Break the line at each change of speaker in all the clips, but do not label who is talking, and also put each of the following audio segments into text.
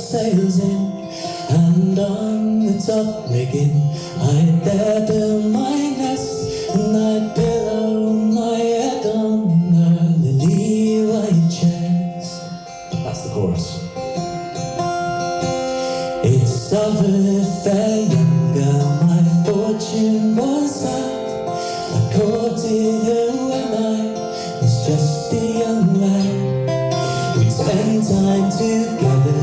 sails in, and on the top rigging I'd there build my nest, and I'd pillow my head on her lily white chest. That's the chorus. It's of a fair young girl, my fortune was that I courted her when I was just a young lad. We'd spend time together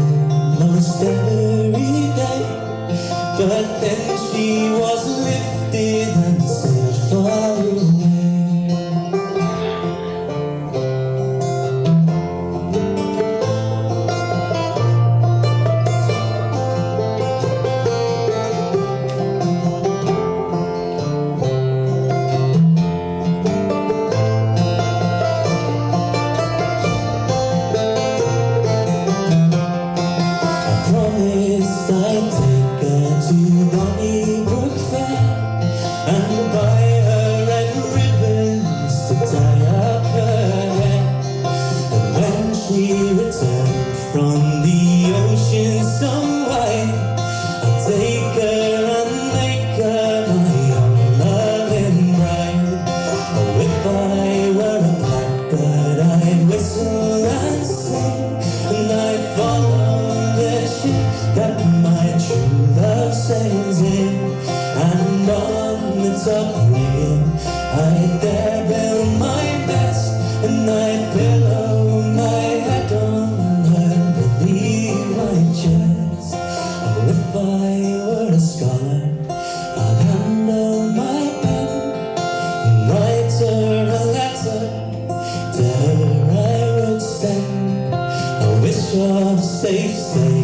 most every day, but then she was lifted and sailed far away. I'd take her to Donnybrook Fair and buy her red ribbons to tie up her hair. And when she returned from the ocean some white, I'd take her and make her my own loving bride. Oh, if I were a blackbird, I'd whistle and sing, and I'd follow the ship that my true love sails in, and on the top rigging I'd there build my nest, and I'd pillow my head on her lily white chest. Oh, if I were a scholar, I'd handle my pen and write her a letter, to her I would send a wish of safe sailing